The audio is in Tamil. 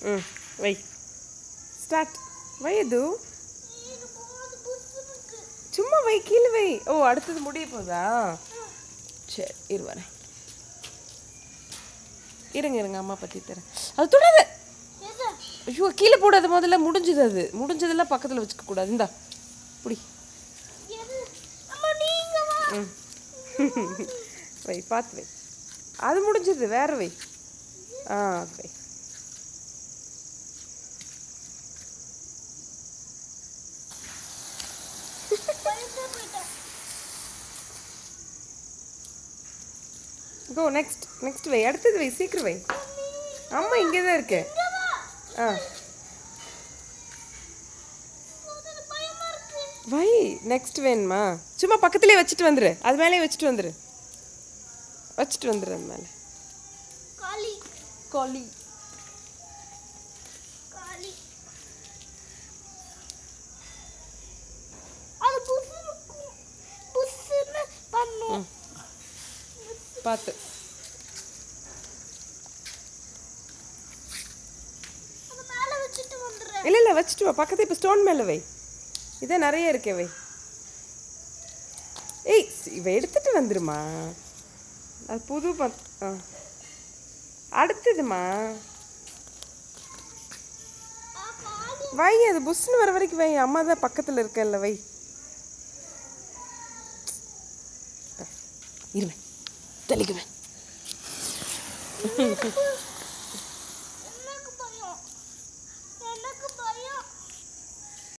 ம் வை ஸ்டார்ட் வை இது சும்மா வை கீழே வை ஓ அடுத்தது முடிய போதா சரி இரு வரேன் இருங்க அம்மா பற்றி தரேன் அது தொடாத ஐயோ கீழே போடாது முதல்ல முடிஞ்சது அது முடிஞ்சதெல்லாம் பக்கத்தில் வச்சுக்க கூடாது இந்தா புடி ம் வை பார்த்து வை அது முடிஞ்சது வேற வை அது வை கோ நெக்ஸ்ட் வை அடுத்தது வை சீக்கிரம் வை அம்மா இங்கே தான் இருக்கேன் வை நெக்ஸ்ட் வேணுமா சும்மா பக்கத்துலேயே வச்சுட்டு வந்துரு அது மேலே வச்சுட்டு வந்துரு அது மேலே கோழி பார்த்து இல்லை வச்சுட்டு வா பக்கத்து இப்போ ஸ்டோன் மேலே வை இதான் நிறைய இருக்கே வை ஏய் இவ எடுத்துட்டு வந்துருமா அது புது அடுத்ததுமா வை அது புஷ்னு வர வரைக்கும் வை அம்மா தான் பக்கத்தில் இருக்கல வை இருவேன் தெளிக்குவேன்